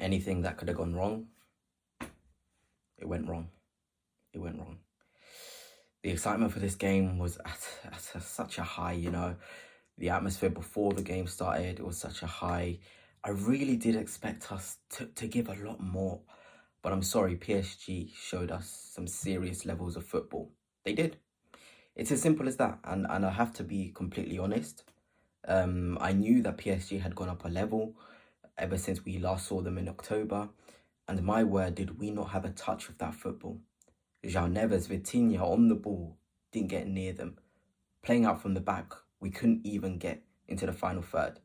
anything that could have gone wrong, it went wrong. It went wrong. The excitement for this game was at such a high, The atmosphere before the game started, it was such a high. I really did expect us to give a lot more. But I'm sorry, PSG showed us some serious levels of football. They did. It's as simple as that. And I have to be completely honest. I knew that PSG had gone up a level ever since we last saw them in October. And my word, did we not have a touch of that football. João Neves, Vitinha on the ball, didn't get near them. Playing out from the back, we couldn't even get into the final third.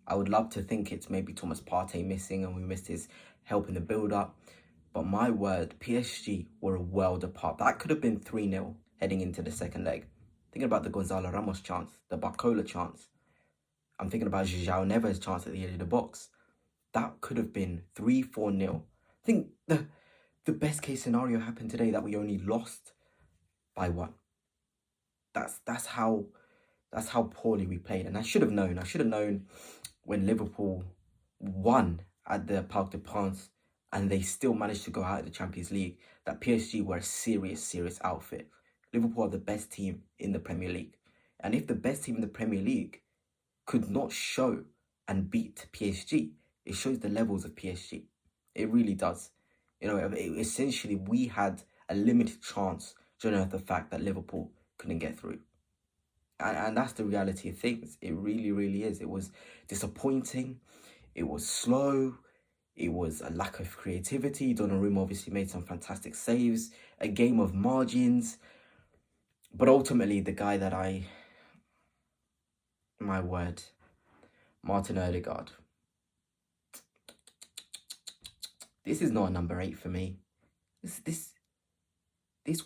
I would love to think it's maybe Thomas Partey missing and we missed his help in the build-up. But my word, PSG were a world apart. That could have been 3-0 heading into the second leg. Thinking about the Gonzalo Ramos chance, the Barcola chance. I'm thinking about João Neves' chance at the edge of the box. That could have been 3-4-0. I think the best case scenario happened today, that we only lost by 1. That's how poorly we played. And I should have known when Liverpool won at the Parc des Princes and they still managed to go out of the Champions League, that PSG were a serious outfit. Liverpool are the best team in the Premier League. And if the best team in the Premier League could not show and beat PSG, it shows the levels of PSG. It really does. Essentially, we had a limited chance during the fact that Liverpool couldn't get through. And that's the reality of things. It really is. It was disappointing. It was slow. It was a lack of creativity. Donnarumma obviously made some fantastic saves. A game of margins. But ultimately, the guy that my word, Martin Odegaard. This is not a number 8 for me. This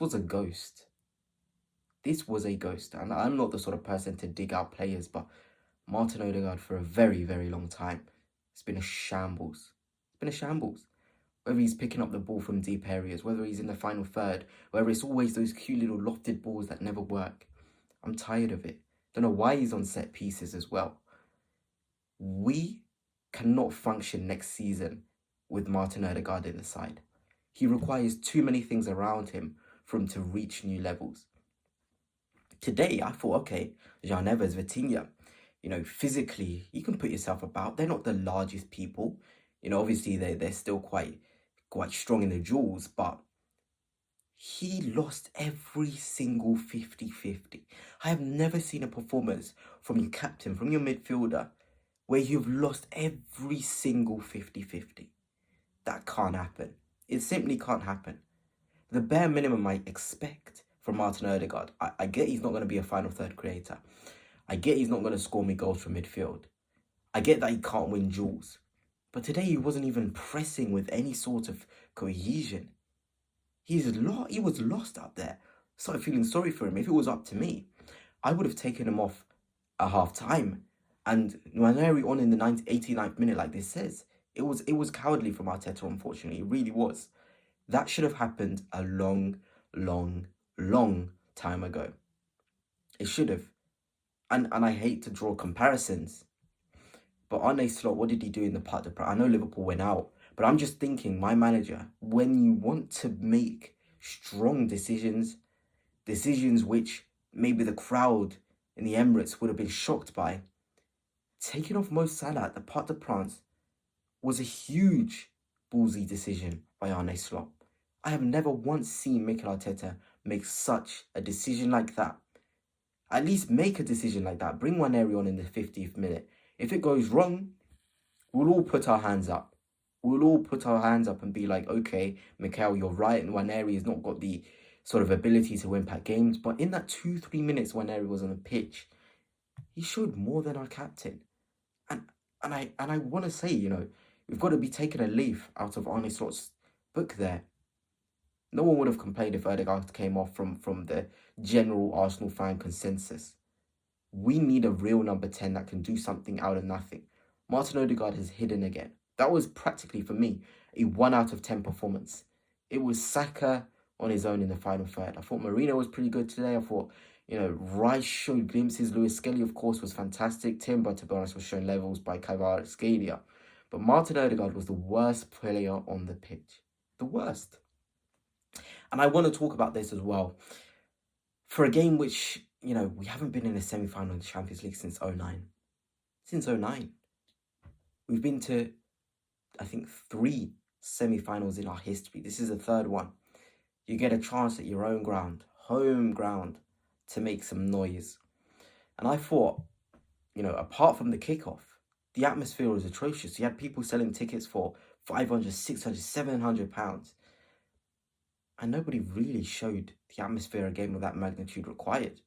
was a ghost. This was a ghost. And I'm not the sort of person to dig out players, but Martin Odegaard for a very long time, it's been a shambles. It's been a shambles. Whether he's picking up the ball from deep areas, whether he's in the final third, whether it's always those cute little lofted balls that never work. I'm tired of it. Don't know why he's on set pieces as well. We cannot function next season with Martin Odegaard in the side. He requires too many things around him for him to reach new levels. Today, I thought, okay, João Neves, Vitinha, physically, you can put yourself about. They're not the largest people. Obviously, they're still quite strong in the duels, but he lost every single 50-50. I have never seen a performance from your captain, from your midfielder, where you've lost every single 50-50. That can't happen. It simply can't happen. The bare minimum I expect from Martin Odegaard, I get he's not going to be a final third creator. I get he's not going to score me goals from midfield. I get that he can't win duels. But today he wasn't even pressing with any sort of cohesion. He was lost up there. Started feeling sorry for him. If it was up to me, I would have taken him off at half time. And Nwaneri on in the 89th minute, like this says. It was cowardly from Arteta, unfortunately. It really was. That should have happened a long time ago. It should have. And I hate to draw comparisons. But Arne Slot, what did he do in the Parc des Princes? I know Liverpool went out. But I'm just thinking, my manager, when you want to make strong decisions which maybe the crowd in the Emirates would have been shocked by, taking off Mo Salah at the Parc des Princes was a huge ballsy decision by Arne Slot. I have never once seen Mikel Arteta make such a decision like that. At least make a decision like that. Bring Nwaneri on in the 50th minute. If it goes wrong, we'll all put our hands up. We'll all put our hands up and be like, okay, Mikel, you're right. And Nwaneri has not got the sort of ability to impact games. But in that 2-3 minutes Nwaneri was on the pitch, he showed more than our captain. And I want to say, we've got to be taking a leaf out of Arne Slot's book there. No one would have complained if Odegaard came off from the general Arsenal fan consensus. We need a real number 10 that can do something out of nothing. Martin Odegaard has hidden again. That was practically, for me, a 1 out of 10 performance. It was Saka on his own in the final third. I thought Marino was pretty good today. I thought, Rice showed glimpses. Lewis Skelly, of course, was fantastic. Timber, to be honest, was shown levels by Kvaratskhelia. But Martin Odegaard was the worst player on the pitch. The worst. And I want to talk about this as well. For a game which, we haven't been in a semi-final in the Champions League since 09. Since 09. We've been to, I think, 3 semi-finals in our history. This is the 3rd one. You get a chance at your own ground, home ground, to make some noise. And I thought, apart from the kickoff, the atmosphere was atrocious. You had people selling tickets for 500, 600, 700 pounds. And nobody really showed the atmosphere a game of that magnitude required.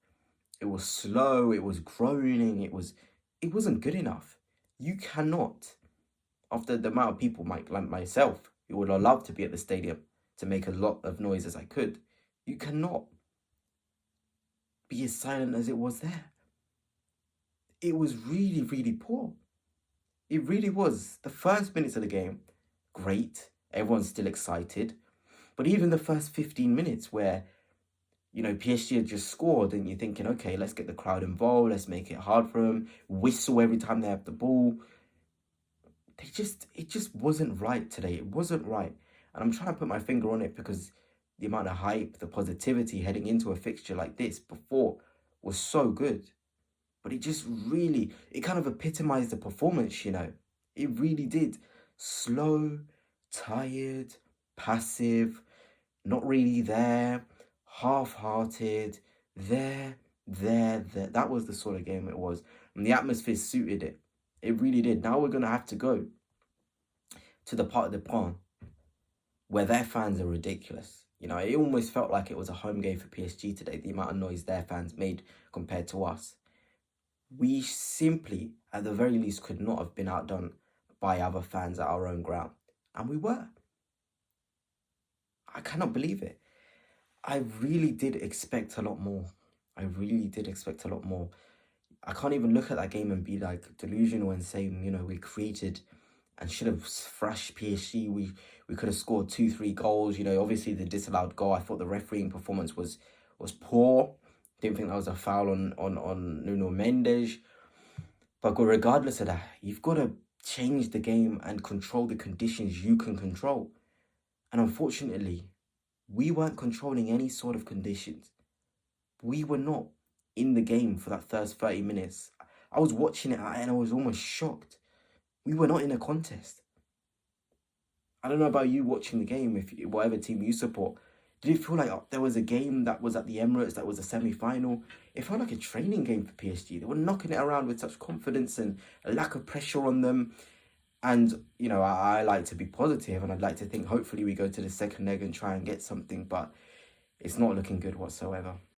It was slow, it was groaning, it wasn't good enough. You cannot, after the amount of people like myself, who would have loved to be at the stadium to make a lot of noise as I could, you cannot be as silent as it was there. It was really, really poor. It really was. The first minutes of the game, great. Everyone's still excited. But even the first 15 minutes where, PSG had just scored and you're thinking, okay, let's get the crowd involved. Let's make it hard for them. Whistle every time they have the ball. It just wasn't right today. It wasn't right. And I'm trying to put my finger on it because the amount of hype, the positivity heading into a fixture like this before was so good. But it just really, it kind of epitomized the performance, It really did. Slow, tired, passive, not really there, half-hearted, there. That was the sort of game it was. And the atmosphere suited it. It really did. Now we're going to have to go to the part of the Prix where their fans are ridiculous. It almost felt like it was a home game for PSG today, the amount of noise their fans made compared to us. We simply, at the very least, could not have been outdone by other fans at our own ground. And we were. I cannot believe it. I really did expect a lot more. I can't even look at that game and be like delusional and say, we created and should have thrashed PSG. We could have scored 2-3 goals. Obviously the disallowed goal, I thought the refereeing performance was poor. Didn't think that was a foul on Nuno Mendes. But regardless of that, you've got to change the game and control the conditions you can control. And unfortunately, we weren't controlling any sort of conditions. We were not in the game for that first 30 minutes. I was watching it and I was almost shocked. We were not in a contest. I don't know about you watching the game, whatever team you support. Did it feel like there was a game that was at the Emirates that was a semi-final? It felt like a training game for PSG. They were knocking it around with such confidence and a lack of pressure on them. And, I like to be positive and I'd like to think hopefully we go to the second leg and try and get something, but it's not looking good whatsoever.